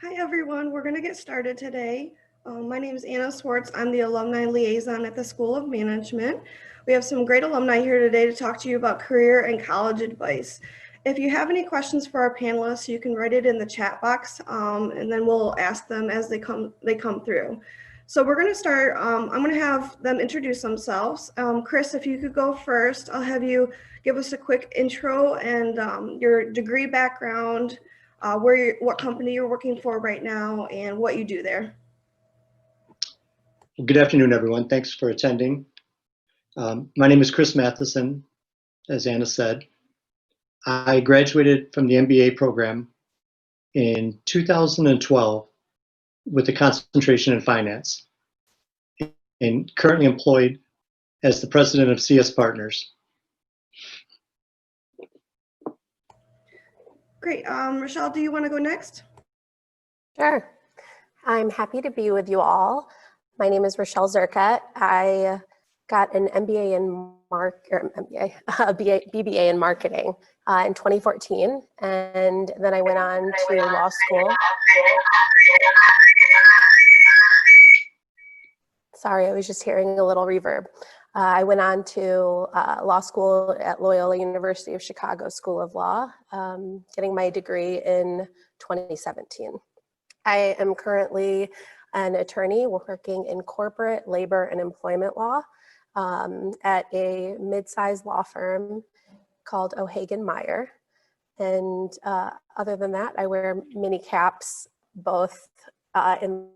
Hi everyone, we're going to get started today. My name is Anna Swartz. I'm the Alumni Liaison at the School of Management. We have some great alumni here today to talk to you about career and college advice. If you have any questions for our panelists, you can write it in the chat box and then we'll ask them as they come through. So we're going to start, I'm going to have them introduce themselves. Chris, if you could go first, I'll have you give us a quick intro and your degree background, what company you're working for right now, and what you do there. Well, good afternoon, everyone. Thanks for attending. My name is Chris Matheson, as Anna said. I graduated from the MBA program in 2012 with a concentration in finance and currently employed as the president of CS Partners. Great. Rashal, do you want to go next? Sure. I'm happy to be with you all. My name is Rashal Zureikat. I got an MBA in BBA in marketing in 2014, and then I went on to law school. Sorry, I was just hearing a little reverb. I went on to law school at Loyola University of Chicago School of Law, getting my degree in 2017. I am currently an attorney working in corporate, labor, and employment law at a mid-sized law firm called O'Hagan Meyer. And other than that, I wear many caps, both in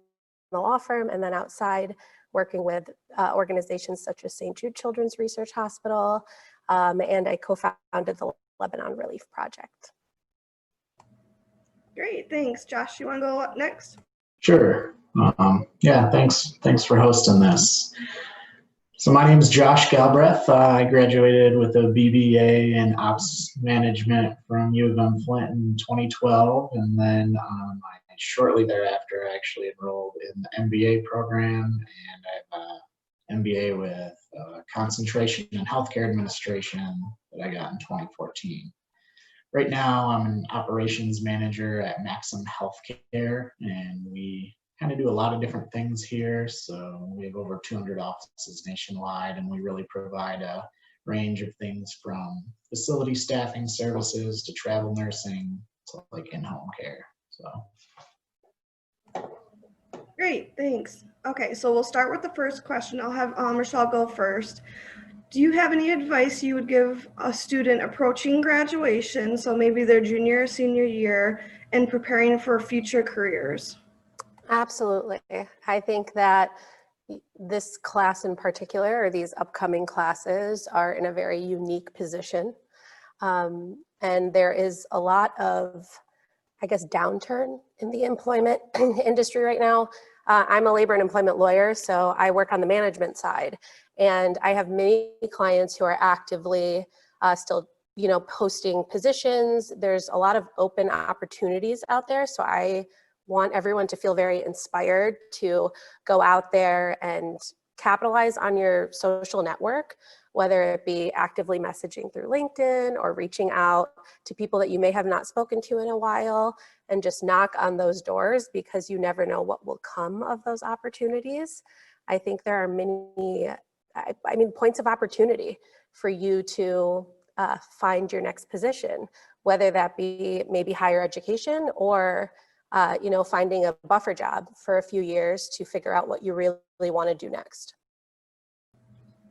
the law firm and then outside, working with organizations such as St. Jude Children's Research Hospital, and I co-founded the Lebanon Relief Project. Great, thanks. Josh, you want to go up next? Sure. Yeah, thanks for hosting this. So my name is Josh Galbreath. I graduated with a BBA in Ops Management from UM-Flint in 2012, and then shortly thereafter I actually enrolled in the MBA program, and I have an MBA with concentration in healthcare administration that I got in 2014. Right now I'm an operations manager at Maxim Healthcare, and we kind of do a lot of different things here. So we have over 200 offices nationwide, and we really provide a range of things from facility staffing services to travel nursing to like in-home care. So. Great, thanks. Okay, so we'll start with the first question. I'll have Rashal go first. Do you have any advice you would give a student approaching graduation, so maybe their junior or senior year, and preparing for future careers? Absolutely. I think that this class in particular, or these upcoming classes, are in a very unique position. And there is a lot of, I guess, downturn in the employment industry right now. I'm a labor and employment lawyer, so I work on the management side. And I have many clients who are actively still, posting positions. There's a lot of open opportunities out there. So I want everyone to feel very inspired to go out there and capitalize on your social network, whether it be actively messaging through LinkedIn or reaching out to people that you may have not spoken to in a while, and just knock on those doors, because you never know what will come of those opportunities. I think there are many, points of opportunity for you to find your next position, whether that be maybe higher education or finding a buffer job for a few years to figure out what you really want to do next.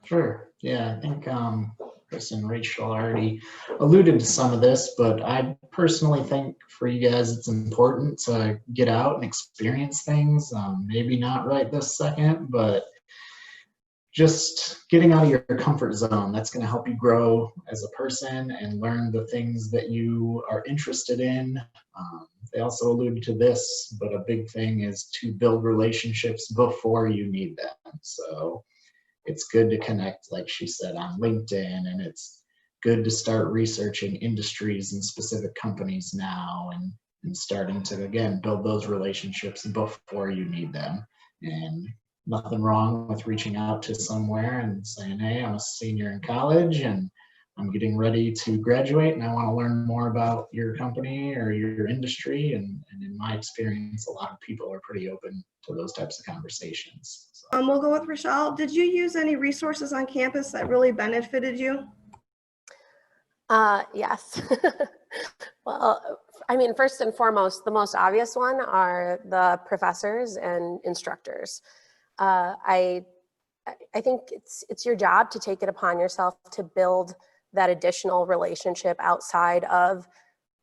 Sure. Yeah, I think Chris and Rachel already alluded to some of this, but I personally think for you guys it's important to get out and experience things. Maybe not right this second, but just getting out of your comfort zone, that's going to help you grow as a person and learn the things that you are interested in. They also alluded to this, but a big thing is to build relationships before you need them. So it's good to connect, like she said, on LinkedIn, and it's good to start researching industries and specific companies now, and starting to, again, build those relationships before you need them. And nothing wrong with reaching out to somewhere and saying, hey, I'm a senior in college and I'm getting ready to graduate and I want to learn more about your company or your industry. And in my experience, a lot of people are pretty open to those types of conversations. So. We'll go with Rashal. Did you use any resources on campus that really benefited you? Yes. Well, I mean, first and foremost, the most obvious one are the professors and instructors. I think it's your job to take it upon yourself to build that additional relationship outside of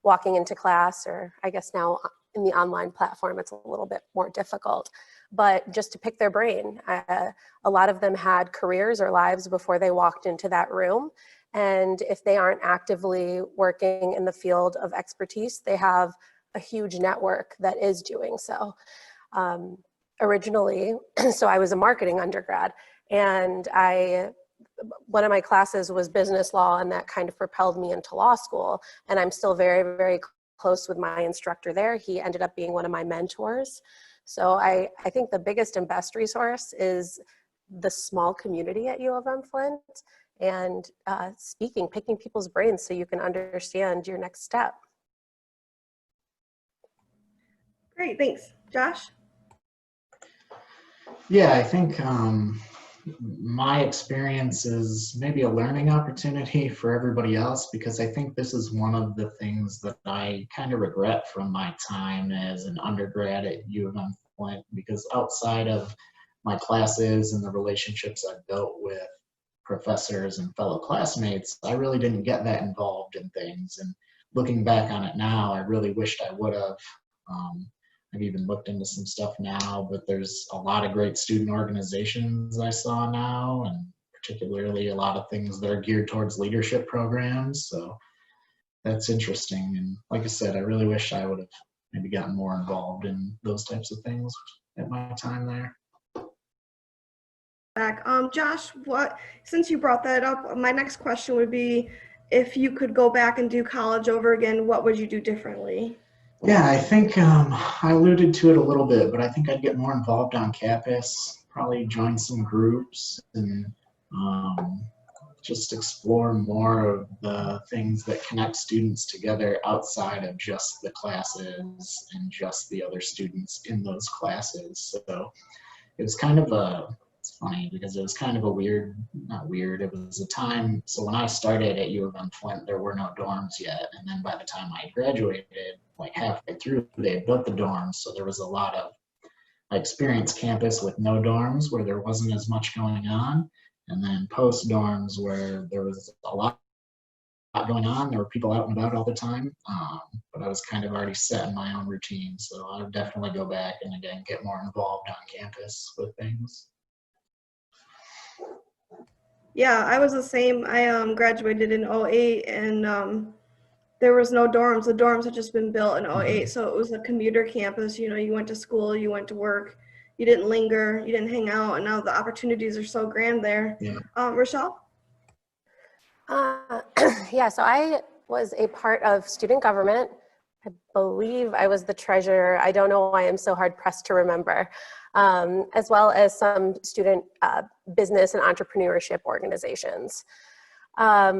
walking into class, or I guess now in the online platform, it's a little bit more difficult, but just to pick their brain. A lot of them had careers or lives before they walked into that room. And if they aren't actively working in the field of expertise, they have a huge network that is doing so. Originally, so I was a marketing undergrad, and one of my classes was business law, and that kind of propelled me into law school. And I'm still very, very close with my instructor there. He ended up being one of my mentors. So I think the biggest and best resource is the small community at U of M-Flint, and picking people's brains so you can understand your next step. Great, thanks. Josh? Yeah, I think my experience is maybe a learning opportunity for everybody else, because I think this is one of the things that I kind of regret from my time as an undergrad at U of M-Flint, because outside of my classes and the relationships I've built with professors and fellow classmates, I really didn't get that involved in things. And looking back on it now, I really wished I would have. I've even looked into some stuff now, but there's a lot of great student organizations I saw now, and particularly a lot of things that are geared towards leadership programs. So that's interesting. And like I said, I really wish I would have maybe gotten more involved in those types of things at my time there. Back. Josh, since you brought that up, my next question would be, if you could go back and do college over again, what would you do differently? Yeah, I think I alluded to it a little bit, but I think I'd get more involved on campus, probably join some groups, and just explore more of the things that connect students together outside of just the classes and just the other students in those classes. So it was kind of it's funny because it was kind of not weird, it was a time, so when I started at U of M-Flint, there were no dorms yet, and then by the time I graduated, like halfway through, they had built the dorms, so there was a lot of, I experienced campus with no dorms where there wasn't as much going on, and then post dorms where there was a lot going on, there were people out and about all the time, but I was kind of already set in my own routine, so I would definitely go back and again get more involved on campus with things. Yeah, I was the same. I graduated in 08, and there was no dorms. The dorms had just been built in 08, so it was a commuter campus. You know, you went to school, you went to work, you didn't linger, you didn't hang out, and now the opportunities are so grand there. Yeah. Rashal? Yeah, so I was a part of student government. I believe I was the treasurer. I don't know why I'm so hard pressed to remember. As well as some student business and entrepreneurship organizations. I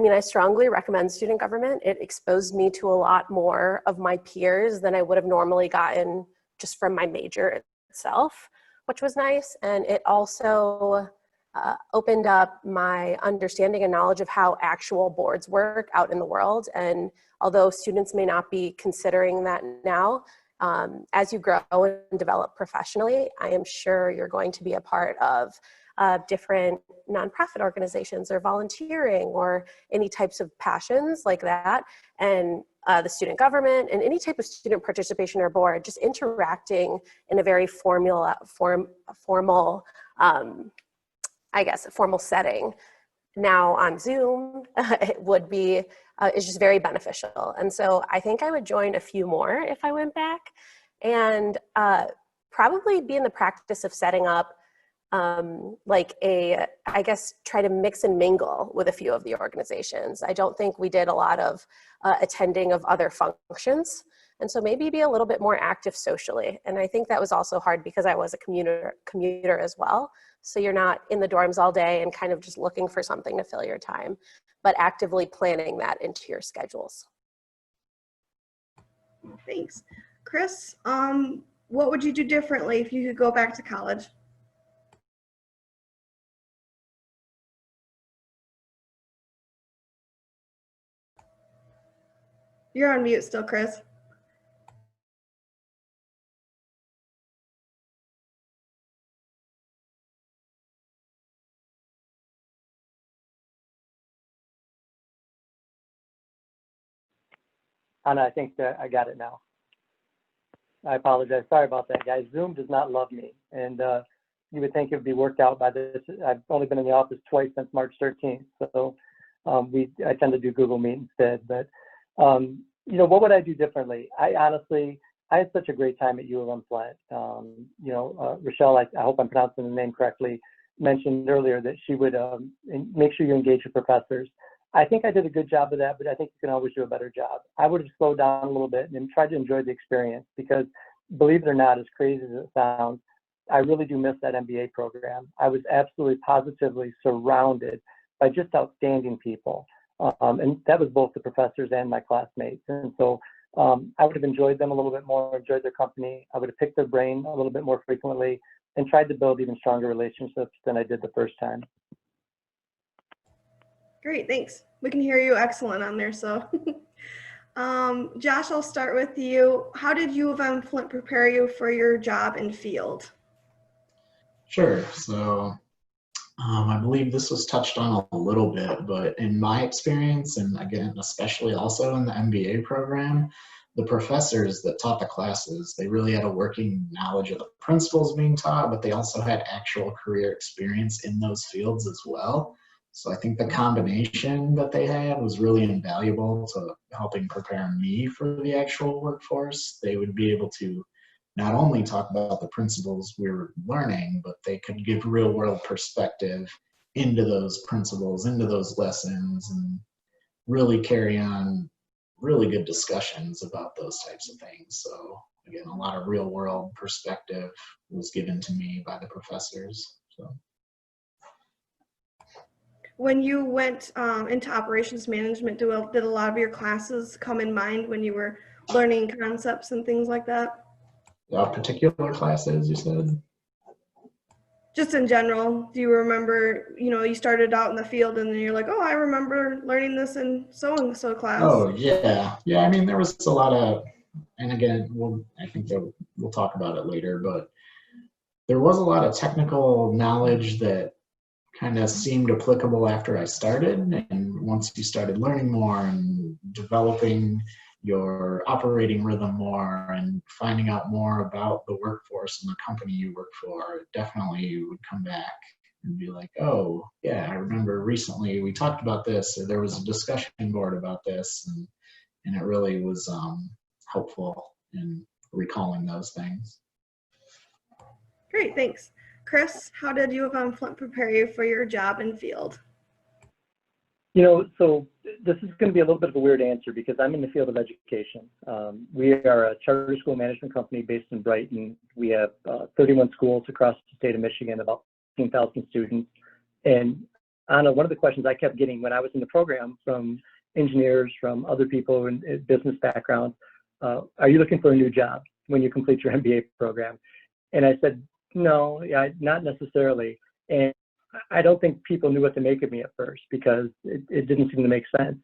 mean, I strongly recommend student government. It exposed me to a lot more of my peers than I would have normally gotten just from my major itself, which was nice. And it also opened up my understanding and knowledge of how actual boards work out in the world. And although students may not be considering that now, as you grow and develop professionally, I am sure you're going to be a part of different nonprofit organizations or volunteering or any types of passions like that. And the student government and any type of student participation or board, just interacting in a very formal, I guess, a formal setting. Now on Zoom, it would be, is just very beneficial. And so I think I would join a few more if I went back, and probably be in the practice of setting up like I guess, try to mix and mingle with a few of the organizations. I don't think we did a lot of attending of other functions. And so maybe be a little bit more active socially. And I think that was also hard because I was a commuter as well. So you're not in the dorms all day and kind of just looking for something to fill your time, but actively planning that into your schedules. Thanks. Chris, what would you do differently if you could go back to college? You're on mute still, Chris. Anna, I think that I got it now. I apologize. Sorry about that, guys. Zoom does not love me. And you would think it would be worked out by this. I've only been in the office twice since March 13th. So I tend to do Google Meet instead. But, you know, what would I do differently? I had such a great time at UM-Flint. You know, Rashal, I hope I'm pronouncing the name correctly, mentioned earlier that she would make sure you engage your professors. I think I did a good job of that, but I think you can always do a better job. I would have slowed down a little bit and tried to enjoy the experience because, believe it or not, as crazy as it sounds, I really do miss that MBA program. I was absolutely positively surrounded by just outstanding people. And that was both the professors and my classmates. And so I would have enjoyed them a little bit more, enjoyed their company. I would have picked their brain a little bit more frequently and tried to build even stronger relationships than I did the first time. Great, thanks. We can hear you excellent on there, so. Josh, I'll start with you. How did UM-Flint prepare you for your job and field? Sure. So I believe this was touched on a little bit, but in my experience, and again, especially also in the MBA program, the professors that taught the classes, they really had a working knowledge of the principles being taught, but they also had actual career experience in those fields as well. So I think the combination that they had was really invaluable to helping prepare me for the actual workforce. They would be able to not only talk about the principles we were learning, but they could give real world perspective into those principles, into those lessons, and really carry on really good discussions about those types of things. So again, a lot of real world perspective was given to me by the professors. So. When you went into operations management, did a lot of your classes come in mind when you were learning concepts and things like that? Particular classes, you said? Just in general, do you remember, you know, you started out in the field and then you're like, oh, I remember learning this in so-and-so class. Oh, yeah. Yeah, I mean, there was a lot of, and again, I think that we'll talk about it later, but there was a lot of technical knowledge that kind of seemed applicable after I started. And once you started learning more and developing your operating rhythm more and finding out more about the workforce and the company you work for, definitely you would come back and be like, oh, yeah, I remember recently we talked about this, or there was a discussion board about this, and it really was helpful in recalling those things. Great, thanks. Chris, how did UM-Flint prepare you for your job and field? You know, so this is going to be a little bit of a weird answer because I'm in the field of education. We are a charter school management company based in Brighton. We have 31 schools across the state of Michigan, about 15,000 students. And Anna, one of the questions I kept getting when I was in the program from engineers, from other people in business backgrounds, are you looking for a new job when you complete your MBA program? And I said, no, not necessarily. And I don't think people knew what to make of me at first because it didn't seem to make sense.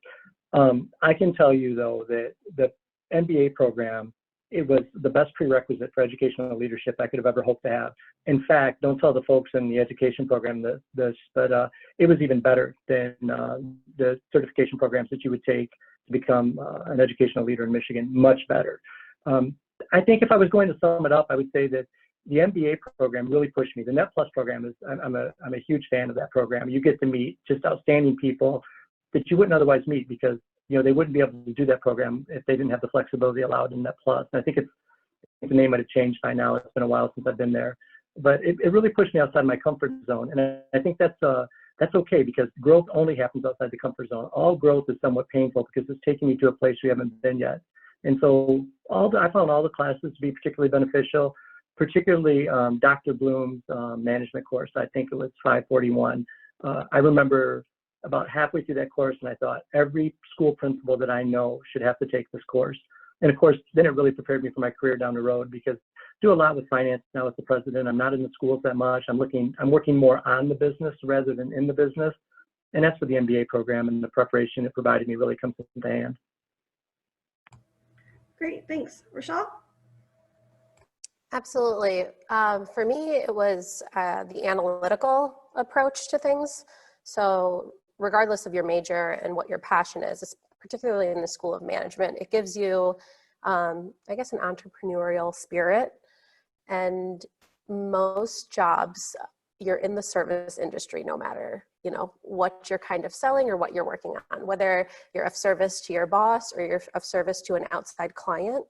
I can tell you though that the MBA program, it was the best prerequisite for educational leadership I could have ever hoped to have. In fact, don't tell the folks in the education program this, but it was even better than the certification programs that you would take to become an educational leader in Michigan, much better. I think if I was going to sum it up, I would say that the MBA program really pushed me. The Net Plus program I'm a huge fan of that program. You get to meet just outstanding people that you wouldn't otherwise meet because, you know, they wouldn't be able to do that program if they didn't have the flexibility allowed in Net Plus. And I think the name might have changed by now. It's been a while since I've been there, but it really pushed me outside my comfort zone. And I think that's okay because growth only happens outside the comfort zone. All growth is somewhat painful because it's taking you to a place you haven't been yet. And so I found all the classes to be particularly beneficial. particularly Dr. Bloom's management course. I think it was 541. I remember about halfway through that course, and I thought every school principal that I know should have to take this course. And of course, then it really prepared me for my career down the road, because I do a lot with finance now as the president. I'm not in the schools that much. I'm working more on the business rather than in the business. And that's where the MBA program and the preparation it provided me really comes into hand. Great, thanks. Rashal? Absolutely. For me, it was the analytical approach to things. So regardless of your major and what your passion is, particularly in the School of Management, it gives you, I guess, an entrepreneurial spirit. And most jobs, you're in the service industry, no matter, you know, what you're kind of selling or what you're working on, whether you're of service to your boss or you're of service to an outside client.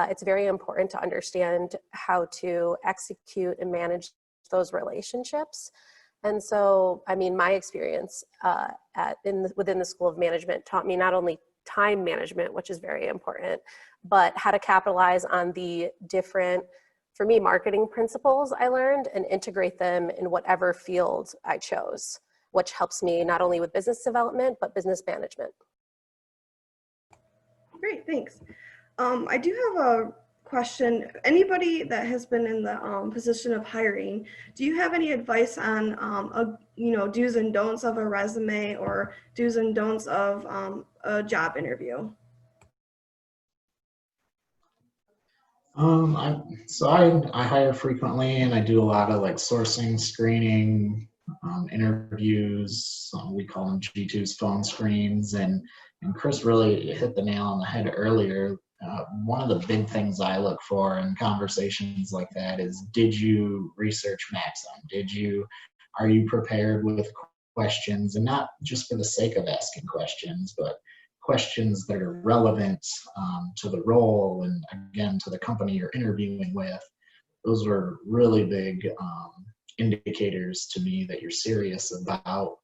It's very important to understand how to execute and manage those relationships. And so, I mean, my experience within the School of Management taught me not only time management, which is very important, but how to capitalize on the different, for me, marketing principles I learned and integrate them in whatever field I chose, which helps me not only with business development, but business management. Great, thanks. I do have a question. Anybody that has been in the position of hiring, do you have any advice on, do's and don'ts of a resume or do's and don'ts of a job interview? I hire frequently, and I do a lot of like sourcing, screening, interviews. We call them G2s, phone screens, and Chris really hit the nail on the head earlier. One of the big things I look for in conversations like that is, did you research Maxim? Are you prepared with questions, and not just for the sake of asking questions, but questions that are relevant to the role and, again, to the company you're interviewing with. Those are really big indicators to me that you're serious about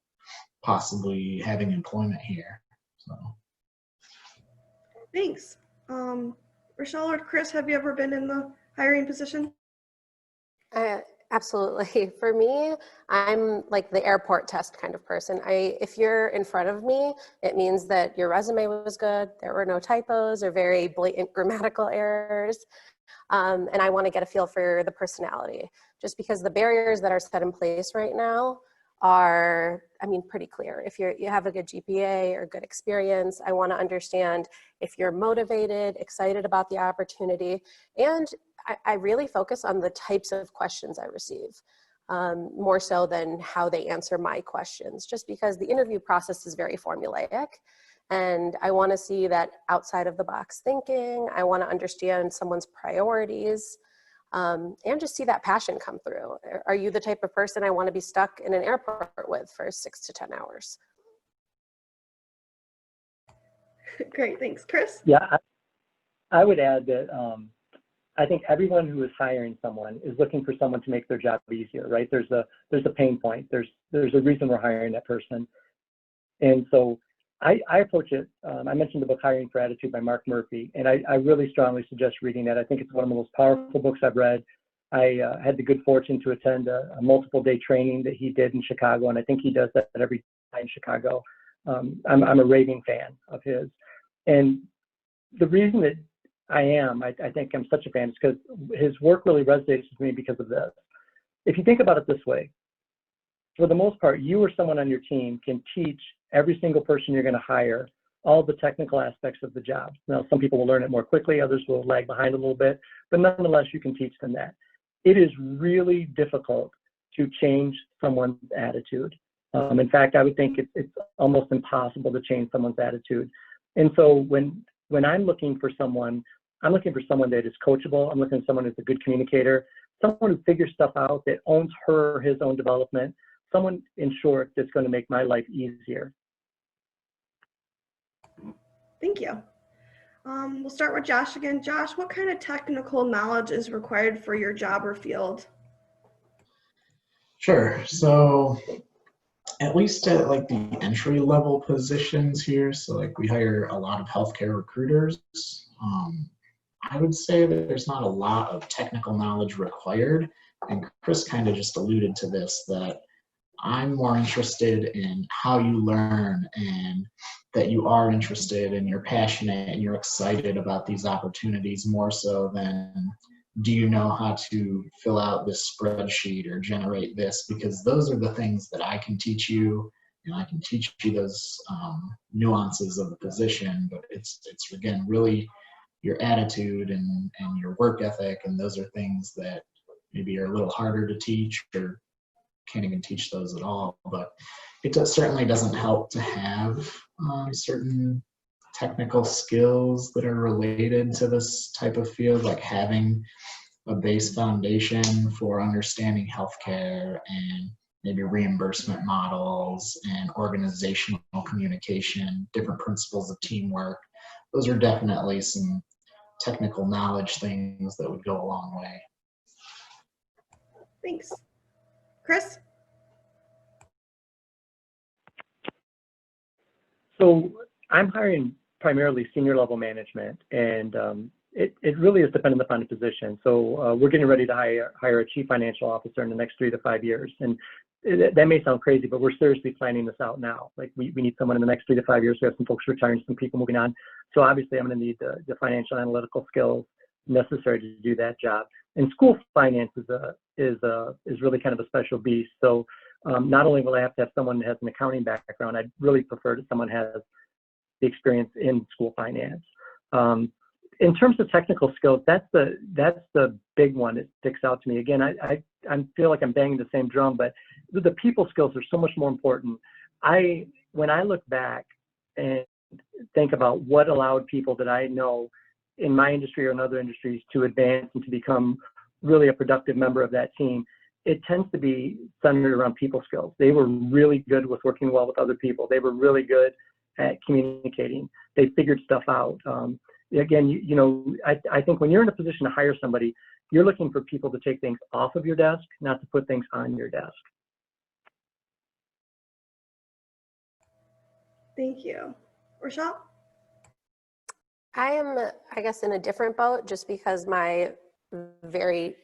possibly having employment here. So. Thanks. Rashal or Chris, have you ever been in the hiring position? Absolutely. For me, I'm like the airport test kind of person. If you're in front of me, it means that your resume was good, there were no typos or very blatant grammatical errors, and I want to get a feel for the personality, just because the barriers that are set in place right now are, I mean, pretty clear. If you have a good GPA or good experience, I want to understand if you're motivated, excited about the opportunity, and I really focus on the types of questions I receive, more so than how they answer my questions, just because the interview process is very formulaic. And I want to see that outside of the box thinking. I want to understand someone's priorities, and just see that passion come through. Are you the type of person I want to be stuck in an airport with for 6 to 10 hours? Great, thanks. Chris? Yeah, I would add that I think everyone who is hiring someone is looking for someone to make their job easier, right? There's a pain point. There's a reason we're hiring that person. And so I approach it, I mentioned the book Hiring for Attitude by Mark Murphy, and I really strongly suggest reading that. I think it's one of the most powerful books I've read. I had the good fortune to attend a multiple day training that he did in Chicago, and I think he does that every time in Chicago. I'm a raving fan of his. And the reason that I think I'm such a fan is because his work really resonates with me because of this. If you think about it this way, for the most part, you or someone on your team can teach every single person you're going to hire all the technical aspects of the job. Now, some people will learn it more quickly, others will lag behind a little bit, but nonetheless, you can teach them that. It is really difficult to change someone's attitude. In fact, I would think it's almost impossible to change someone's attitude. And so when I'm looking for someone, I'm looking for someone that is coachable. I'm looking for someone who's a good communicator, someone who figures stuff out, that owns her or his own development, someone, in short, that's going to make my life easier. Thank you. We'll start with Josh again. Josh, what kind of technical knowledge is required for your job or field? Sure. So at least at like the entry level positions here, so like we hire a lot of healthcare recruiters. I would say that there's not a lot of technical knowledge required. And Chris kind of just alluded to this, that I'm more interested in how you learn, and that you are interested and you're passionate and you're excited about these opportunities, more so than do you know how to fill out this spreadsheet or generate this, because those are the things that I can teach you, and I can teach you those nuances of the position, but it's again really your attitude and your work ethic, and those are things that maybe are a little harder to teach, or can't even teach those at all. But it certainly doesn't help to have certain technical skills that are related to this type of field, like having a base foundation for understanding healthcare and maybe reimbursement models and organizational communication, different principles of teamwork. Those are definitely some technical knowledge things that would go a long way. Thanks. Chris? So I'm hiring primarily senior level management, and it really is dependent upon the position. So we're getting ready to hire a chief financial officer in the next 3 to 5 years. And that may sound crazy, but we're seriously planning this out now. Like we need someone in the next 3 to 5 years. We have some folks retiring, some people moving on. So obviously I'm going to need the financial analytical skills necessary to do that job. And school finance is really kind of a special beast. So not only will I have to have someone that has an accounting background, I'd really prefer that someone has the experience in school finance. In terms of technical skills, that's the big one that sticks out to me. Again, I feel like I'm banging the same drum, but the people skills are so much more important. When I look back and think about what allowed people that I know in my industry or in other industries to advance and to become really a productive member of that team, it tends to be centered around people skills. They were really good with working well with other people. They were really good at communicating. They figured stuff out. Again, I think when you're in a position to hire somebody, you're looking for people to take things off of your desk, not to put things on your desk. Thank you. Rashal? I am, I guess, in a different boat, just because my very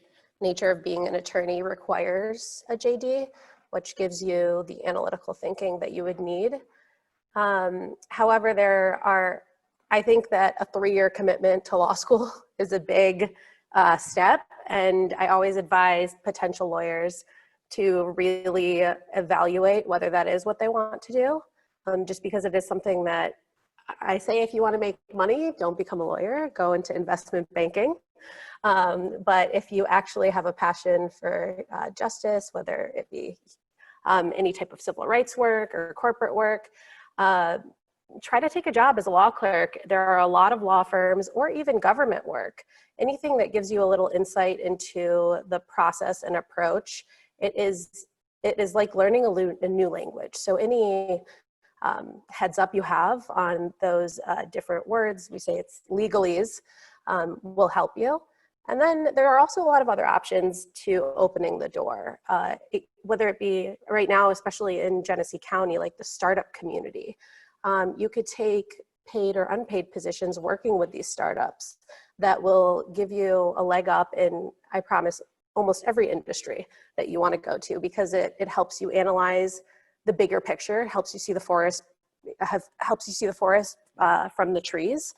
nature of being an attorney requires a JD, which gives you the analytical thinking that you would need. However, I think that a 3-year commitment to law school is a big step, and I always advise potential lawyers to really evaluate whether that is what they want to do, just because it is something that I say, if you want to make money, don't become a lawyer, go into investment banking. But if you actually have a passion for justice, whether it be any type of civil rights work or corporate work, try to take a job as a law clerk. There are a lot of law firms, or even government work, anything that gives you a little insight into the process and approach. It is like learning a new language. So any heads up you have on those different words, we say it's legalese, will help you. And then there are also a lot of other options to opening the door, whether it be right now, especially in Genesee County, like the startup community. You could take paid or unpaid positions working with these startups that will give you a leg up in, I promise, almost every industry that you want to go to, because it helps you analyze the bigger picture, helps you see the forest, from the trees,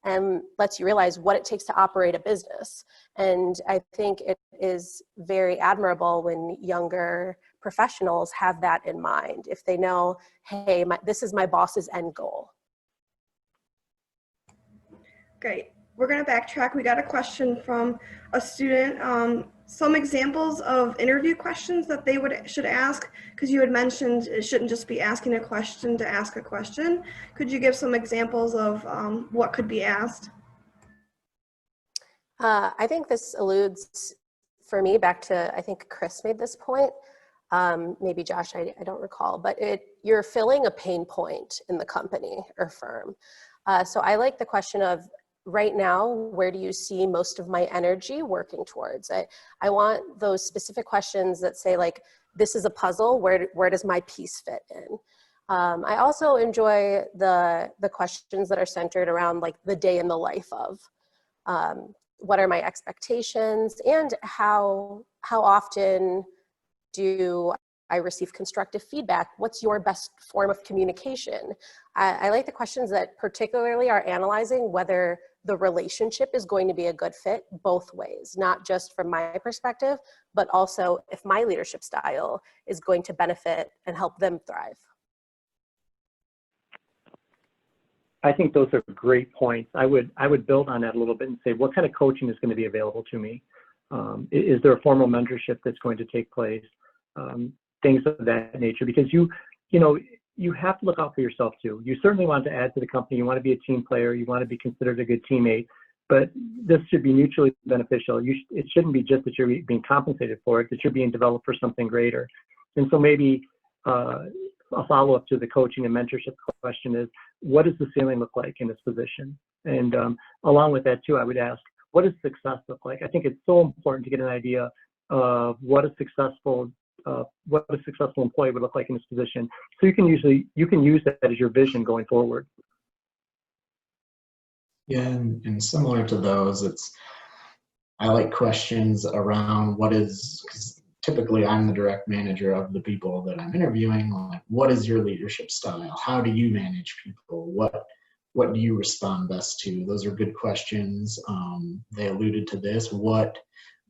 and lets you realize what it takes to operate a business. And I think it is very admirable when younger professionals have that in mind. If they know, hey, this is my boss's end goal. Great. We're going to backtrack. We got a question from a student. Some examples of interview questions that they should ask, because you had mentioned it shouldn't just be asking a question to ask a question. Could you give some examples of what could be asked? I think this alludes, for me, back to, I think Chris made this point, maybe Josh, I don't recall, but you're filling a pain point in the company or firm. So I like the question of, right now, where do you see most of my energy working towards? I want those specific questions that say, like, this is a puzzle, where does my piece fit in? I also enjoy the questions that are centered around, like, the day in the life of. What are my expectations, and how often do I receive constructive feedback? What's your best form of communication? I like the questions that particularly are analyzing whether the relationship is going to be a good fit both ways, not just from my perspective, but also if my leadership style is going to benefit and help them thrive. I think those are great points. I would build on that a little bit and say, what kind of coaching is going to be available to me? Is there a formal mentorship that's going to take place? Things of that nature, because you have to look out for yourself too. You certainly want to add to the company. You want to be a team player. You want to be considered a good teammate, but this should be mutually beneficial. It shouldn't be just that you're being compensated for it, that you're being developed for something greater. And so maybe a follow-up to the coaching and mentorship question is, what does the ceiling look like in this position? And along with that too, I would ask, what does success look like? I think it's so important to get an idea of what a successful employee would look like in this position, so you can use that as your vision going forward. Yeah, and similar to those, I like questions around because typically I'm the direct manager of the people that I'm interviewing. Like, what is your leadership style? How do you manage people? What do you respond best to? Those are good questions. They alluded to this. What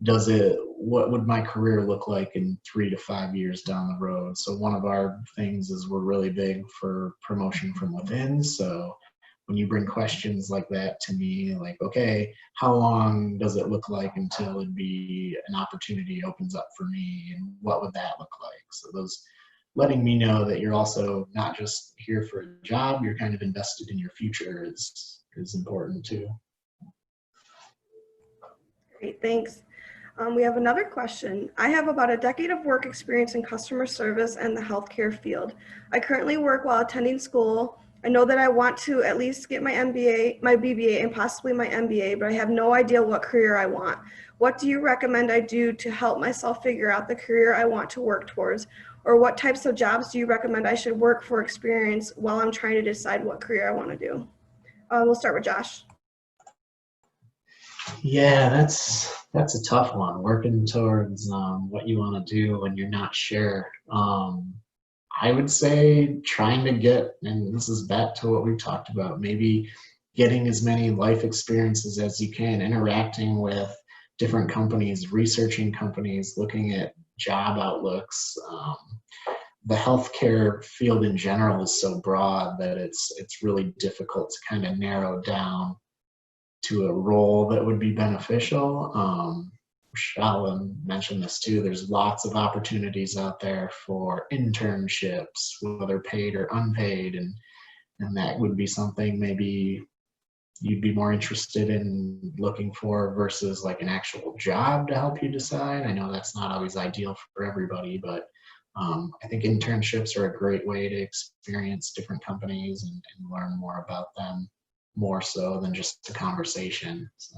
would my career look like in 3 to 5 years down the road? So one of our things is we're really big for promotion from within. So when you bring questions like that to me, like, okay, how long does it look like until an opportunity opens up for me, and what would that look like? So those letting me know that you're also not just here for a job, you're kind of invested in your future is important too. Great, thanks. We have another question. I have about a decade of work experience in customer service and the healthcare field. I currently work while attending school. I know that I want to at least get my MBA, my BBA, and possibly my MBA, but I have no idea what career I want. What do you recommend I do to help myself figure out the career I want to work towards? Or what types of jobs do you recommend I should work for experience while I'm trying to decide what career I want to do? We'll start with Josh. Yeah, that's a tough one. Working towards what you want to do when you're not sure. I would say trying to get, and this is back to what we talked about, maybe getting as many life experiences as you can, interacting with different companies, researching companies, looking at job outlooks. The healthcare field in general is so broad that it's really difficult to kind of narrow down to a role that would be beneficial. Rashal mentioned this too. There's lots of opportunities out there for internships, whether paid or unpaid, and that would be something maybe you'd be more interested in looking for versus like an actual job to help you decide. I know that's not always ideal for everybody, but I think internships are a great way to experience different companies and learn more about them, more so than just a conversation. So.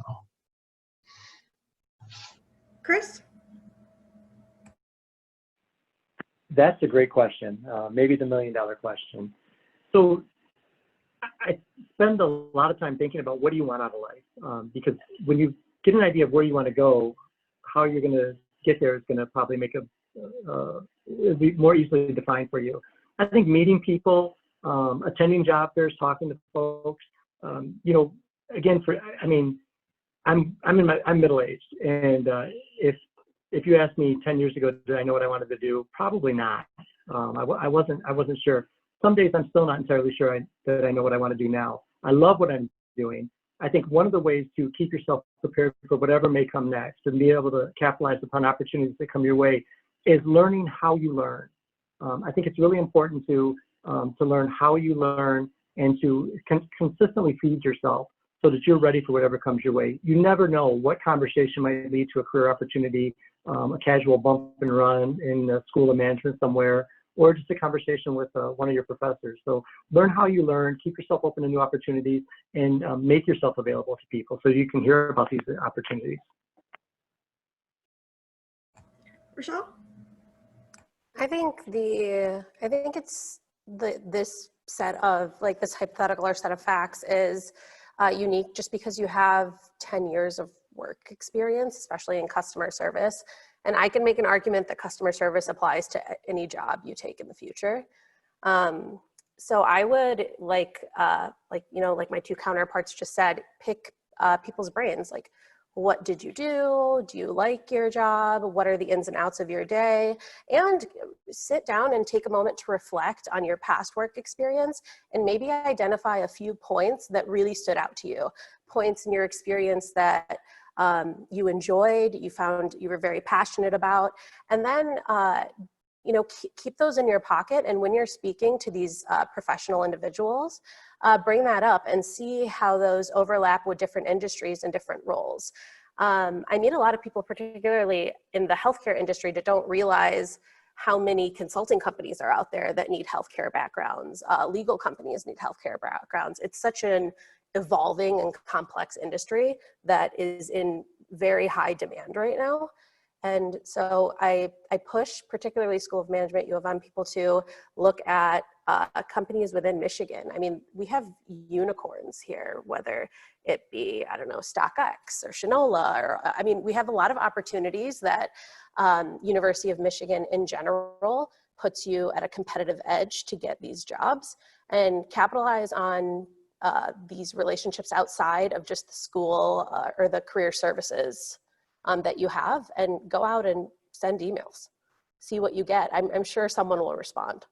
Chris? That's a great question. Maybe the $1 million question. So I spend a lot of time thinking about what do you want out of life? Because when you get an idea of where you want to go, how you're going to get there is going to probably make it'll be more easily defined for you. I think meeting people, attending job fairs, talking to folks, again, I'm middle-aged, and if you asked me 10 years ago, did I know what I wanted to do? Probably not. I wasn't sure. Some days I'm still not entirely sure that I know what I want to do now. I love what I'm doing. I think one of the ways to keep yourself prepared for whatever may come next and be able to capitalize upon opportunities that come your way is learning how you learn. I think it's really important to learn how you learn and to consistently feed yourself so that you're ready for whatever comes your way. You never know what conversation might lead to a career opportunity, a casual bump and run in the School of Management somewhere, or just a conversation with one of your professors. So learn how you learn, keep yourself open to new opportunities, and make yourself available to people so you can hear about these opportunities. Rashal? I think it's this set of, like, this hypothetical or set of facts is unique just because you have 10 years of work experience, especially in customer service. And I can make an argument that customer service applies to any job you take in the future. So I would like my two counterparts just said, pick people's brains. Like, what did you do? Do you like your job? What are the ins and outs of your day? And sit down and take a moment to reflect on your past work experience and maybe identify a few points that really stood out to you. Points in your experience that you enjoyed, you found you were very passionate about, and then keep those in your pocket. And when you're speaking to these professional individuals, bring that up and see how those overlap with different industries and different roles. I meet a lot of people, particularly in the healthcare industry, that don't realize how many consulting companies are out there that need healthcare backgrounds. Legal companies need healthcare backgrounds. It's such an evolving and complex industry that is in very high demand right now. And so I push, particularly School of Management, U of M people, to look at companies within Michigan. I mean, we have unicorns here, whether it be, I don't know, StockX or Shinola, or, I mean, we have a lot of opportunities that University of Michigan in general puts you at a competitive edge to get these jobs, and capitalize on these relationships outside of just the school or the career services that you have, and go out and send emails, see what you get. I'm sure someone will respond.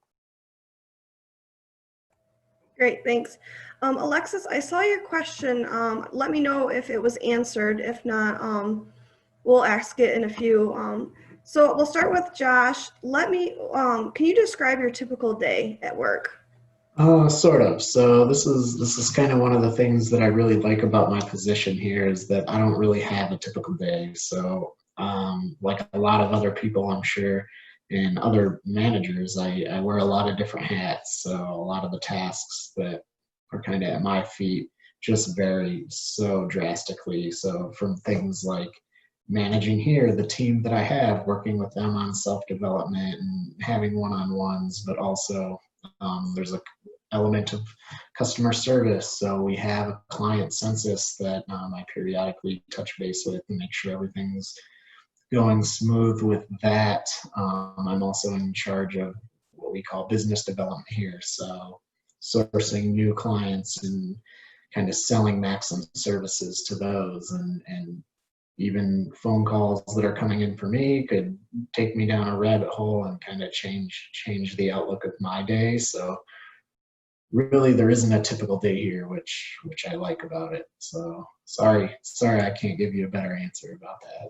Great, thanks. Alexis, I saw your question. Let me know if it was answered. If not, we'll ask it in a few. So we'll start with Josh. Can you describe your typical day at work? Sort of. So this is kind of one of the things that I really like about my position here, is that I don't really have a typical day. So like a lot of other people, I'm sure, and other managers, I wear a lot of different hats. So a lot of the tasks that are kind of at my feet just vary so drastically. So from things like managing here, the team that I have, working with them on self-development and having one-on-ones, but also there's a element of customer service. So we have a client census that I periodically touch base with and make sure everything's going smooth with that. I'm also in charge of what we call business development here. So sourcing new clients and kind of selling Maxim services to those, and even phone calls that are coming in for me could take me down a rabbit hole and kind of change the outlook of my day. So really there isn't a typical day here, which I like about it. So sorry I can't give you a better answer about that.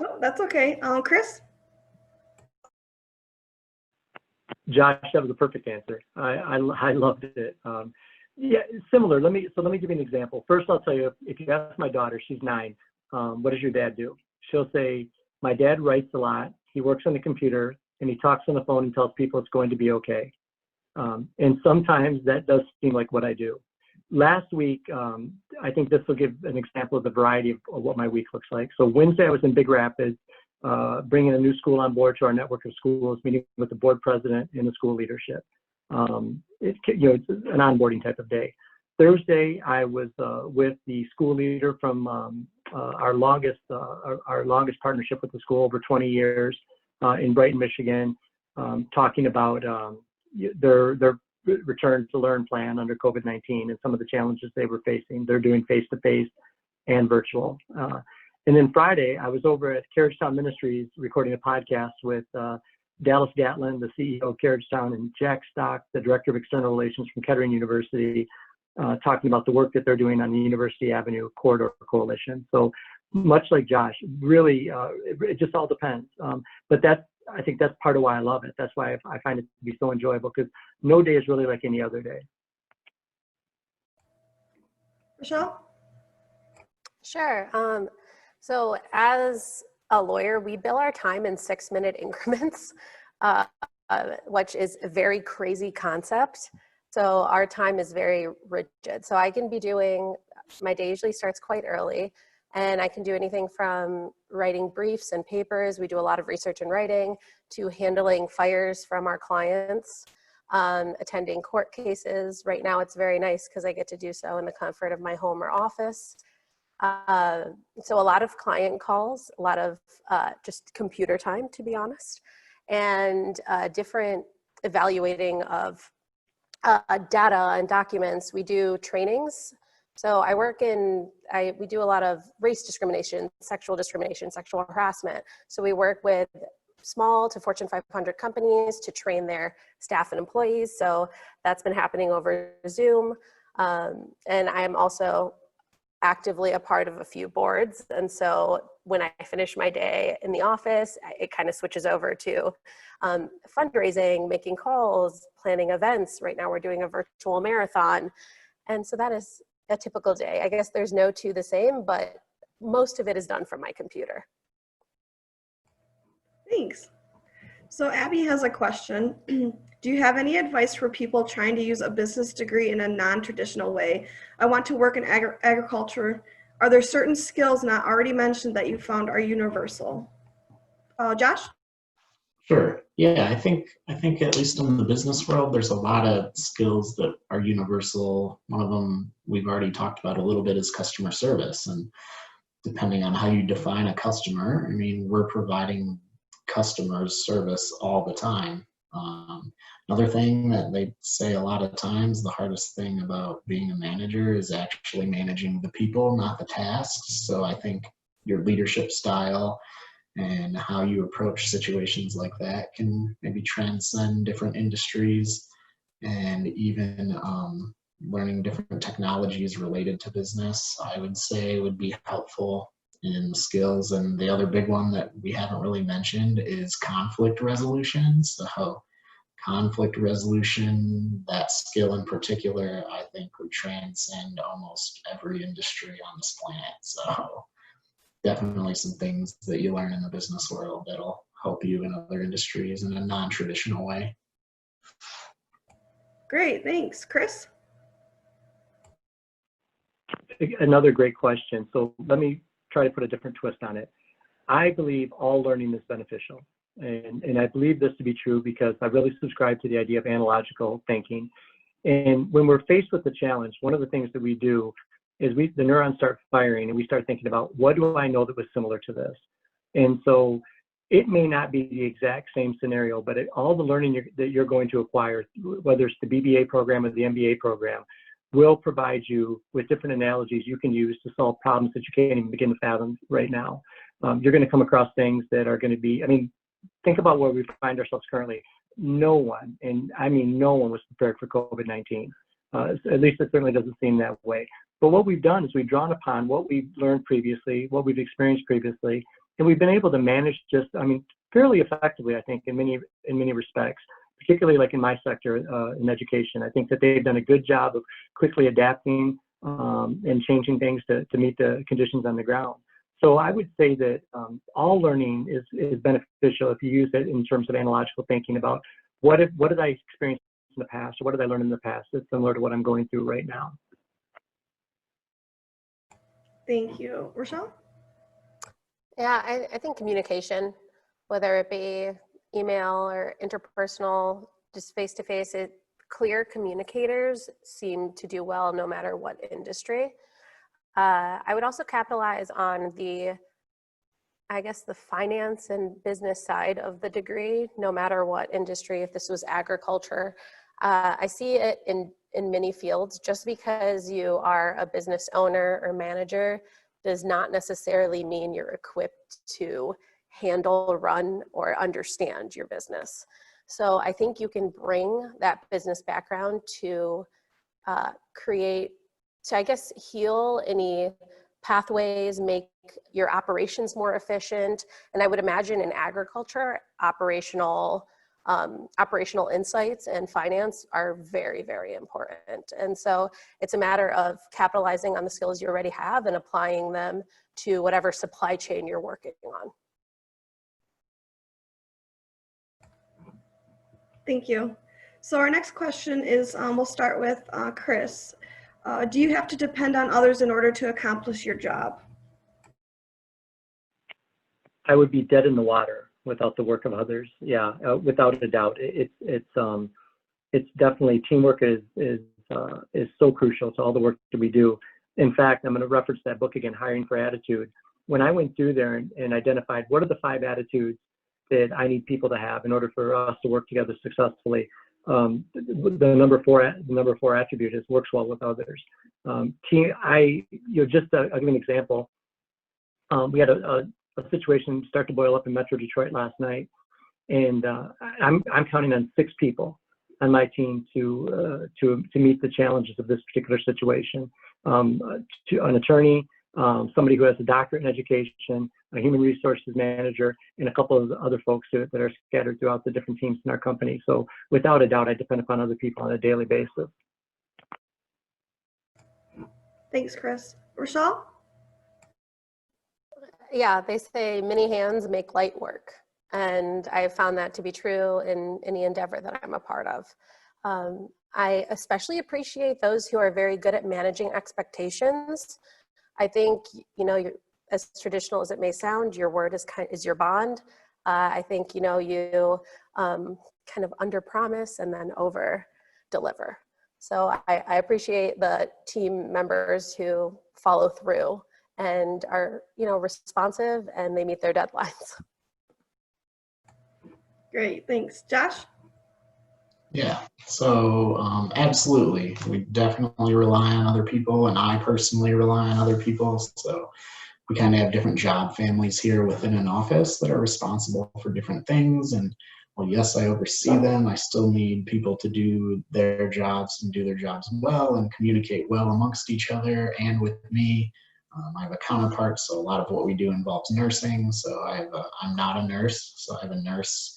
No, that's okay. Chris? Josh, that was a perfect answer. I loved it. Yeah, similar. Let me give you an example. First, I'll tell you, if you ask my daughter, she's 9, what does your dad do? She'll say, my dad writes a lot, he works on the computer, and he talks on the phone and tells people it's going to be okay. And sometimes that does seem like what I do. Last week, I think this will give an example of the variety of what my week looks like. So Wednesday, I was in Big Rapids, bringing a new school on board to our network of schools, meeting with the board president and the school leadership. It's an onboarding type of day. Thursday, I was with the school leader from our longest partnership with the school, over 20 years, in Brighton, Michigan, talking about their return to learn plan under COVID-19 and some of the challenges they were facing. They're doing face-to-face and virtual. And then Friday, I was over at Carriagetown Ministries recording a podcast with Dallas Gatlin, the CEO of Carriagetown, and Jack Stock, the Director of External Relations from Kettering University, talking about the work that they're doing on the University Avenue Corridor Coalition. So much like Josh, really, it just all depends. But I think that's part of why I love it. That's why I find it to be so enjoyable, because no day is really like any other day. Rashal? Sure. So as a lawyer, we bill our time in 6-minute increments, which is a very crazy concept. So our time is very rigid. So I can be my day usually starts quite early, and I can do anything from writing briefs and papers. We do a lot of research and writing, to handling fires from our clients, attending court cases. Right now it's very nice because I get to do so in the comfort of my home or office. So a lot of client calls, a lot of just computer time, to be honest, and different evaluating of data and documents. We do trainings. So we do a lot of race discrimination, sexual harassment. So we work with small to Fortune 500 companies to train their staff and employees. So that's been happening over Zoom. And I am also actively a part of a few boards. And so when I finish my day in the office, it kind of switches over to fundraising, making calls, planning events. Right now we're doing a virtual marathon. And so that is a typical day. I guess there's no two the same, but most of it is done from my computer. Thanks. So Abby has a question. Do you have any advice for people trying to use a business degree in a non-traditional way? I want to work in agriculture. Are there certain skills not already mentioned that you found are universal? Josh? Sure. Yeah, I think at least in the business world, there's a lot of skills that are universal. One of them we've already talked about a little bit is customer service. And depending on how you define a customer, I mean, we're providing customers service all the time. Another thing that they say a lot of times, the hardest thing about being a manager is actually managing the people, not the tasks. So I think your leadership style and how you approach situations like that can maybe transcend different industries, and even learning different technologies related to business, I would say would be helpful in skills. And the other big one that we haven't really mentioned is conflict resolution. So conflict resolution, that skill in particular, I think would transcend almost every industry on this planet. So definitely some things that you learn in the business world that'll help you in other industries in a non-traditional way. Great, thanks. Chris? Another great question. So let me try to put a different twist on it. I believe all learning is beneficial. And I believe this to be true because I really subscribe to the idea of analogical thinking. And when we're faced with the challenge, one of the things that we do is the neurons start firing and we start thinking about, what do I know that was similar to this? And so it may not be the exact same scenario, but all the learning that you're going to acquire, whether it's the BBA program or the MBA program, will provide you with different analogies you can use to solve problems that you can't even begin to fathom right now. You're going to come across things that are going to be, I mean, think about where we find ourselves currently. No one, and I mean no one, was prepared for COVID-19. At least it certainly doesn't seem that way. But what we've done is we've drawn upon what we've learned previously, what we've experienced previously, and we've been able to manage just, I mean, fairly effectively, I think, in many respects, particularly like in my sector in education. I think that they've done a good job of quickly adapting and changing things to meet the conditions on the ground. So I would say that all learning is beneficial if you use it in terms of analogical thinking about what did I experience in the past, or what did I learn in the past that's similar to what I'm going through right now. Thank you. Rashal? Yeah, I think communication, whether it be email or interpersonal, just face-to-face, clear communicators seem to do well no matter what industry. I would also capitalize on the finance and business side of the degree, no matter what industry. If this was agriculture, I see it in many fields. Just because you are a business owner or manager does not necessarily mean you're equipped to handle, run, or understand your business. So I think you can bring that business background to heal any pathways, make your operations more efficient. And I would imagine in agriculture, operational insights and finance are very, very important. And so it's a matter of capitalizing on the skills you already have and applying them to whatever supply chain you're working on. Thank you. So our next question is, we'll start with Chris. Do you have to depend on others in order to accomplish your job? I would be dead in the water without the work of others. Yeah, without a doubt. It's it's definitely teamwork is so crucial to all the work that we do. In fact, I'm going to reference that book again, Hiring for Attitude. When I went through there and identified what are the 5 attitudes that I need people to have in order for us to work together successfully, the number four attribute is works well with others. I'll give an example. We had a situation start to boil up in Metro Detroit last night, and I'm counting on 6 people on my team to meet the challenges of this particular situation. An attorney, somebody who has a doctorate in education, a human resources manager, and a couple of other folks that are scattered throughout the different teams in our company. So without a doubt, I depend upon other people on a daily basis. Thanks, Chris. Rashal? Yeah, they say many hands make light work. And I found that to be true in any endeavor that I'm a part of. I especially appreciate those who are very good at managing expectations. I think, as traditional as it may sound, your word is your bond. I think, you kind of under promise and then over deliver. So I appreciate the team members who follow through and are, responsive and they meet their deadlines. Great, thanks. Josh? Yeah, so absolutely. We definitely rely on other people, and I personally rely on other people. So we kind of have different job families here within an office that are responsible for different things. And well, yes, I oversee them. I still need people to do their jobs and do their jobs well and communicate well amongst each other and with me. I have a counterpart, so a lot of what we do involves nursing. So I'm not a nurse, so I have a nurse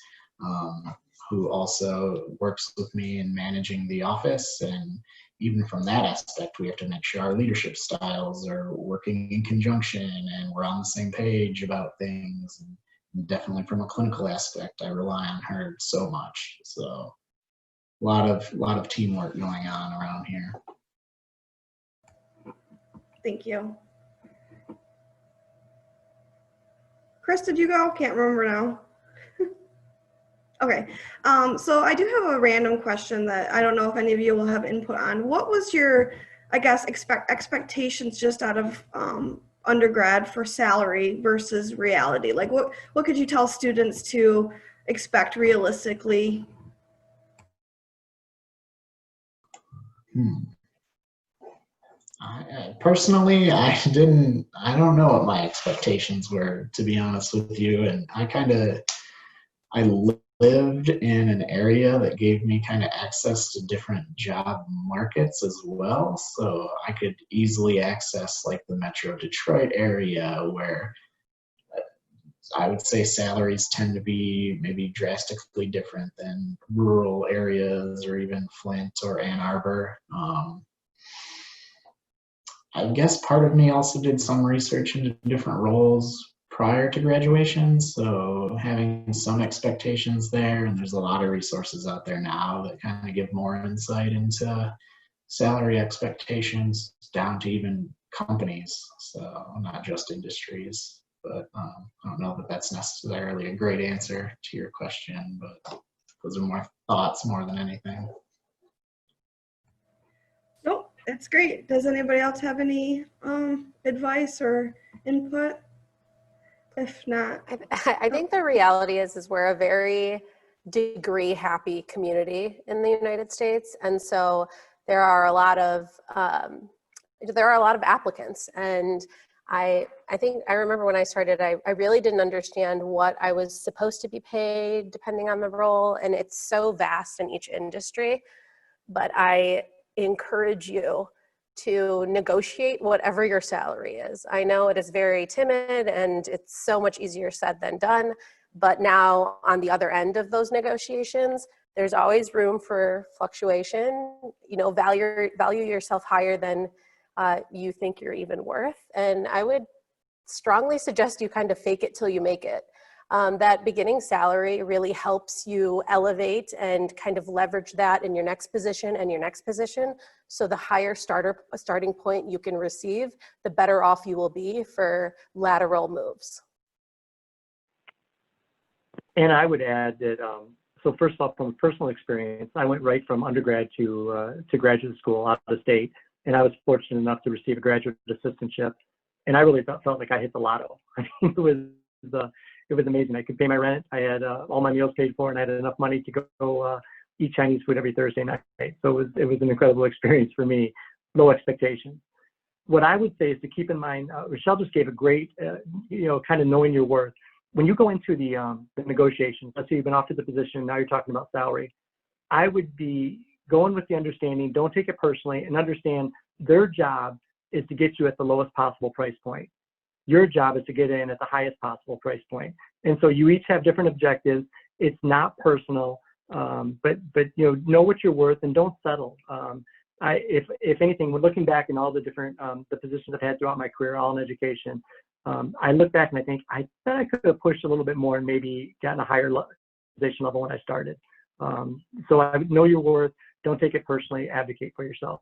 who also works with me in managing the office. And even from that aspect, we have to make sure our leadership styles are working in conjunction and we're on the same page about things. And definitely from a clinical aspect, I rely on her so much. So a lot of teamwork going on around here. Thank you. Chris, did you go? Can't remember now. Okay, so I do have a random question that I don't know if any of you will have input on. What was your, I guess, expectations just out of undergrad for salary versus reality? Like what could you tell students to expect realistically? Personally, I don't know what my expectations were, to be honest with you. And I lived in an area that gave me kind of access to different job markets as well. So I could easily access like the Metro Detroit area, where I would say salaries tend to be maybe drastically different than rural areas or even Flint or Ann Arbor. I guess part of me also did some research into different roles prior to graduation, so having some expectations there, and there's a lot of resources out there now that kind of give more insight into salary expectations down to even companies, so not just industries. But I don't know that that's necessarily a great answer to your question, but those are more thoughts more than anything. Nope, that's great. Does anybody else have any advice or input? If not, I think the reality is we're a very degree happy community in the United States, and so there are a lot of applicants. And I think I remember when I started, I really didn't understand what I was supposed to be paid depending on the role, and it's so vast in each industry. But I encourage you to negotiate whatever your salary is. I know it is very timid and it's so much easier said than done, but now on the other end of those negotiations, there's always room for fluctuation. Value yourself higher than you think you're even worth. And I would strongly suggest you kind of fake it till you make it. That beginning salary really helps you elevate and kind of leverage that in your next position and your next position. So the higher starting point you can receive, the better off you will be for lateral moves. And I would add that so first off, from personal experience, I went right from undergrad to graduate school out of the state, and I was fortunate enough to receive a graduate assistantship, and I really felt like I hit the lotto. I mean, it was amazing. I could pay my rent. I had all my meals paid for, and I had enough money to go eat Chinese food every Thursday night. So it was an incredible experience for me. Low expectations. What I would say is to keep in mind, Rashal just gave a great, kind of knowing your worth. When you go into the negotiations, let's say you've been offered the position, now you're talking about salary, I would be going with the understanding, don't take it personally, and understand their job is to get you at the lowest possible price point. Your job is to get in at the highest possible price point. And so you each have different objectives. It's not personal, but know what you're worth and don't settle. If anything, when looking back in all the different the positions I've had throughout my career, all in education, I look back and I think I bet I could have pushed a little bit more and maybe gotten a higher position level when I started. So I know your worth. Don't take it personally. Advocate for yourself.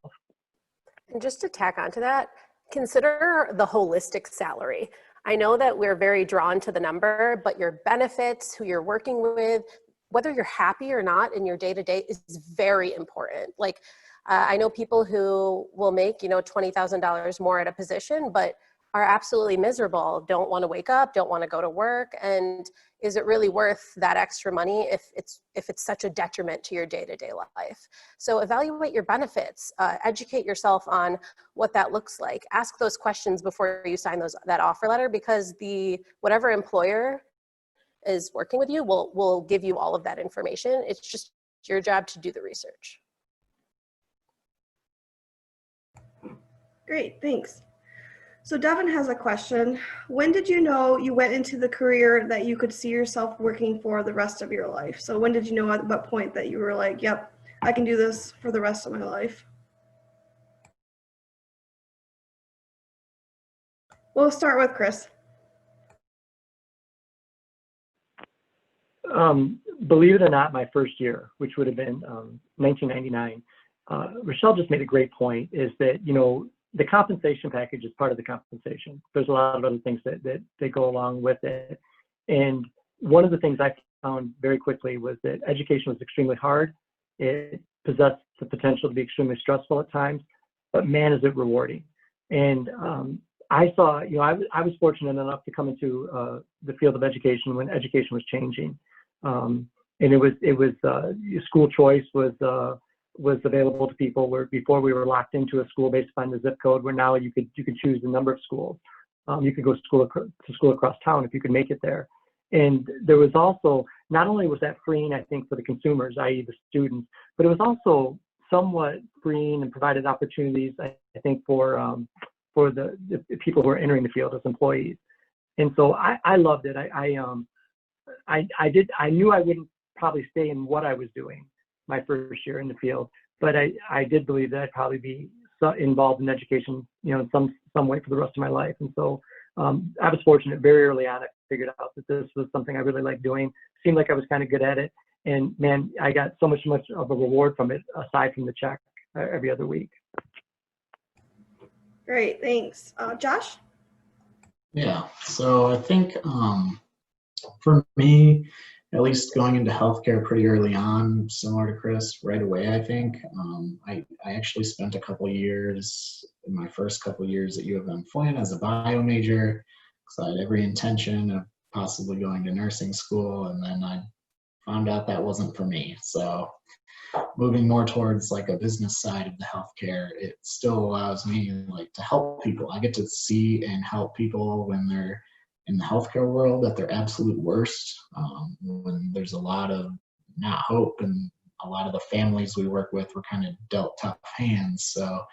And just to tack onto that, consider the holistic salary. I know that we're very drawn to the number, but your benefits, who you're working with, whether you're happy or not in your day-to-day is very important. Like, I know people who will make, $20,000 more at a position, but are absolutely miserable, don't want to wake up, don't want to go to work. And is it really worth that extra money if it's such a detriment to your day-to-day life? So evaluate your benefits, educate yourself on what that looks like. Ask those questions before you sign that offer letter, because whatever employer is working with you will give you all of that information. It's just your job to do the research. Great, thanks. So Devin has a question. When did you know you went into the career that you could see yourself working for the rest of your life? So when did you know at what point that you were like, yep, I can do this for the rest of my life? We'll start with Chris. Believe it or not, my first year, which would have been 1999, Rashal just made a great point, is that, the compensation package is part of the compensation. There's a lot of other things that go along with it. And one of the things I found very quickly was that education was extremely hard. It possessed the potential to be extremely stressful at times, but man, is it rewarding. And I saw, I was fortunate enough to come into the field of education when education was changing. And it was school choice was available to people, where before we were locked into a school based on the zip code, where now you could choose the number of schools. You could go to school across town if you could make it there. And there was also, not only was that freeing, I think, for the consumers, i.e. the students, but it was also somewhat freeing and provided opportunities, I think, for the people who are entering the field as employees. And so I loved it. I knew I wouldn't probably stay in what I was doing my first year in the field, but I did believe that I'd probably be involved in education, in some way for the rest of my life. And so I was fortunate very early on. I figured out that this was something I really liked doing. Seemed like I was kind of good at it, and man, I got so much of a reward from it aside from the check every other week. Great, thanks. Josh? Yeah, so I think for me, at least going into healthcare pretty early on, similar to Chris, right away, I think. I actually spent a couple years, in my first couple years at UM-Flint as a bio major, because I had every intention of possibly going to nursing school, and then I found out that wasn't for me. So moving more towards like a business side of the healthcare, it still allows me like to help people. I get to see and help people when they're in the healthcare world at their absolute worst, when there's a lot of not hope, and a lot of the families we work with were kind of dealt tough hands. So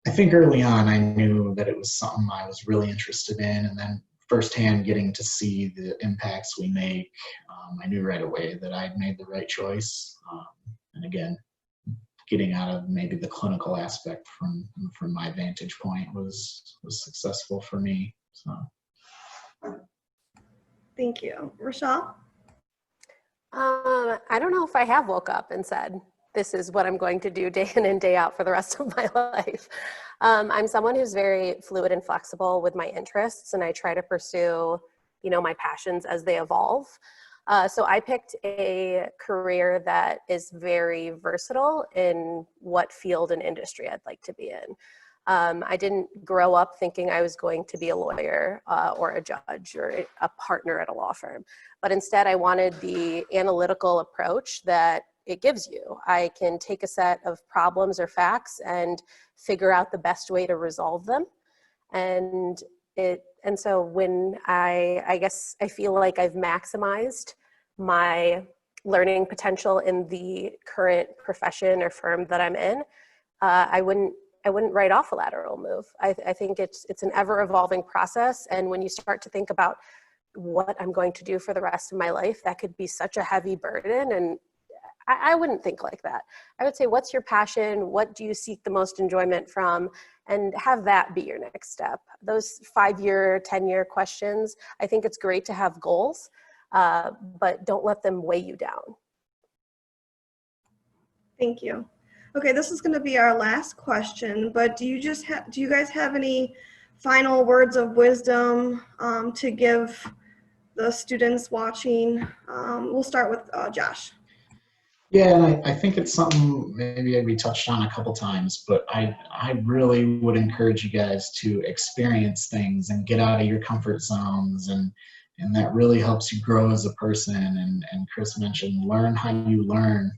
I think early on I knew that it was something I was really interested in, and then firsthand getting to see the impacts we make, I knew right away that I'd made the right choice. And again, getting out of maybe the clinical aspect from my vantage point was successful for me. So. Thank you. Rashal? I don't know if I have woke up and said, this is what I'm going to do day in and day out for the rest of my life. I'm someone who's very fluid and flexible with my interests, and I try to pursue, my passions as they evolve. So I picked a career that is very versatile in what field and industry I'd like to be in. I didn't grow up thinking I was going to be a lawyer or a judge or a partner at a law firm, but instead I wanted the analytical approach that it gives you. I can take a set of problems or facts and figure out the best way to resolve them. And so when I guess I feel like I've maximized my learning potential in the current profession or firm that I'm in, I wouldn't write off a lateral move. I think it's an ever-evolving process, and when you start to think about what I'm going to do for the rest of my life, that could be such a heavy burden, and I wouldn't think like that. I would say, what's your passion? What do you seek the most enjoyment from? And have that be your next step. Those 5-year, 10-year questions, I think it's great to have goals, but don't let them weigh you down. Thank you. Okay, this is going to be our last question, but do you guys have any final words of wisdom to give the students watching? We'll start with Josh. Yeah, and I think it's something maybe we touched on a couple times, but I really would encourage you guys to experience things and get out of your comfort zones, and that really helps you grow as a person. And Chris mentioned, learn how you learn.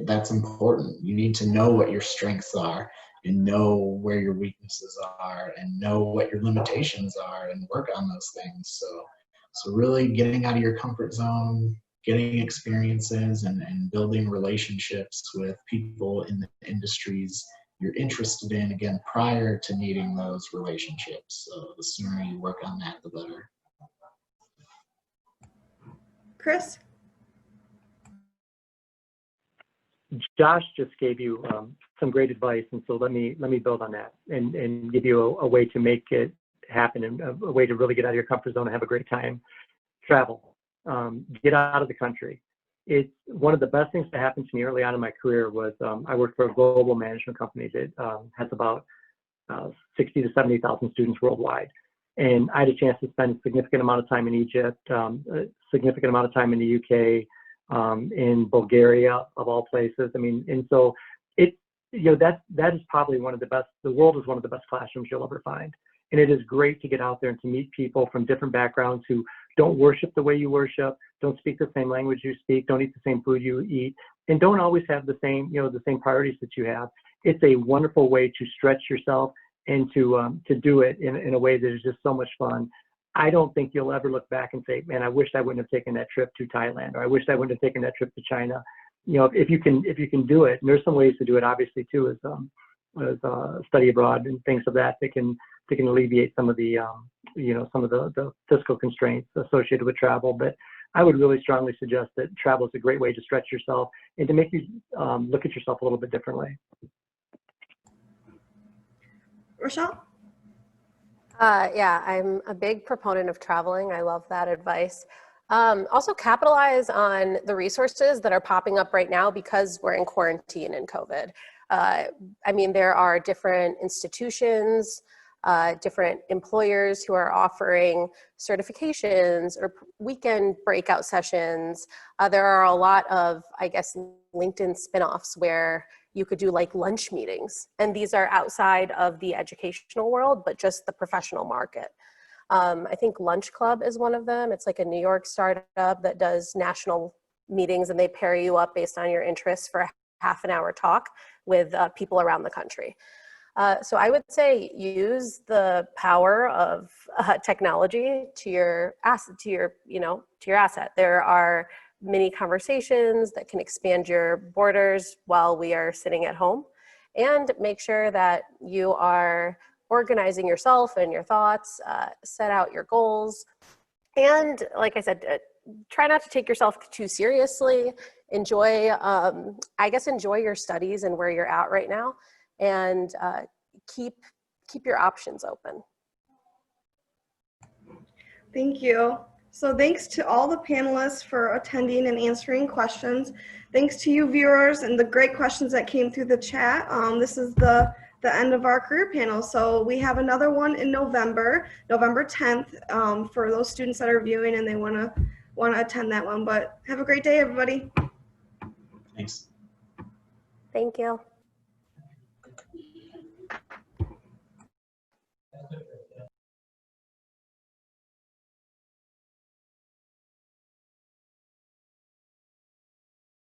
That's important. You need to know what your strengths are and know where your weaknesses are and know what your limitations are and work on those things. So really getting out of your comfort zone, getting experiences and building relationships with people in the industries you're interested in, again, prior to needing those relationships. So the sooner you work on that, the better. Chris? Josh just gave you some great advice, and so let me build on that and give you a way to make it happen, and a way to really get out of your comfort zone and have a great time. Travel, get out of the country. It's one of the best things to happen to me early on in my career was I worked for a global management company that has about 60 to 70,000 students worldwide, and I had a chance to spend a significant amount of time in Egypt, a significant amount of time in the UK. In Bulgaria, of all places. I mean, and so that is probably one of the best. The world is one of the best classrooms you'll ever find, and it is great to get out there and to meet people from different backgrounds who don't worship the way you worship, don't speak the same language you speak, don't eat the same food you eat, and don't always have the same priorities that you have. It's a wonderful way to stretch yourself and to do it in a way that is just so much fun. I don't think you'll ever look back and say, man, I wish I wouldn't have taken that trip to Thailand, or I wish I wouldn't have taken that trip to China. If you can do it, and there's some ways to do it, obviously, too, as study abroad and things of that can alleviate some of the the fiscal constraints associated with travel. But I would really strongly suggest that travel is a great way to stretch yourself and to make you look at yourself a little bit differently. Rashal? Yeah, I'm a big proponent of traveling. I love that advice. Also capitalize on the resources that are popping up right now because we're in quarantine and COVID. I mean, there are different institutions, different employers who are offering certifications or weekend breakout sessions. There are a lot of, I guess, LinkedIn spinoffs where you could do like lunch meetings. And these are outside of the educational world, but just the professional market. I think Lunch Club is one of them. It's like a New York startup that does national meetings, and they pair you up based on your interests for a half-an-hour talk with people around the country. So I would say use the power of technology to your asset. There are many conversations that can expand your borders while we are sitting at home, and make sure that you are organizing yourself and your thoughts, set out your goals. And like I said, try not to take yourself too seriously. Enjoy your studies and where you're at right now, and keep your options open. Thank you. So thanks to all the panelists for attending and answering questions. Thanks to you viewers and the great questions that came through the chat. This is the end of our career panel. So we have another one in November 10th, for those students that are viewing and they want want to attend that one. But have a great day, everybody. Thanks. Thank you.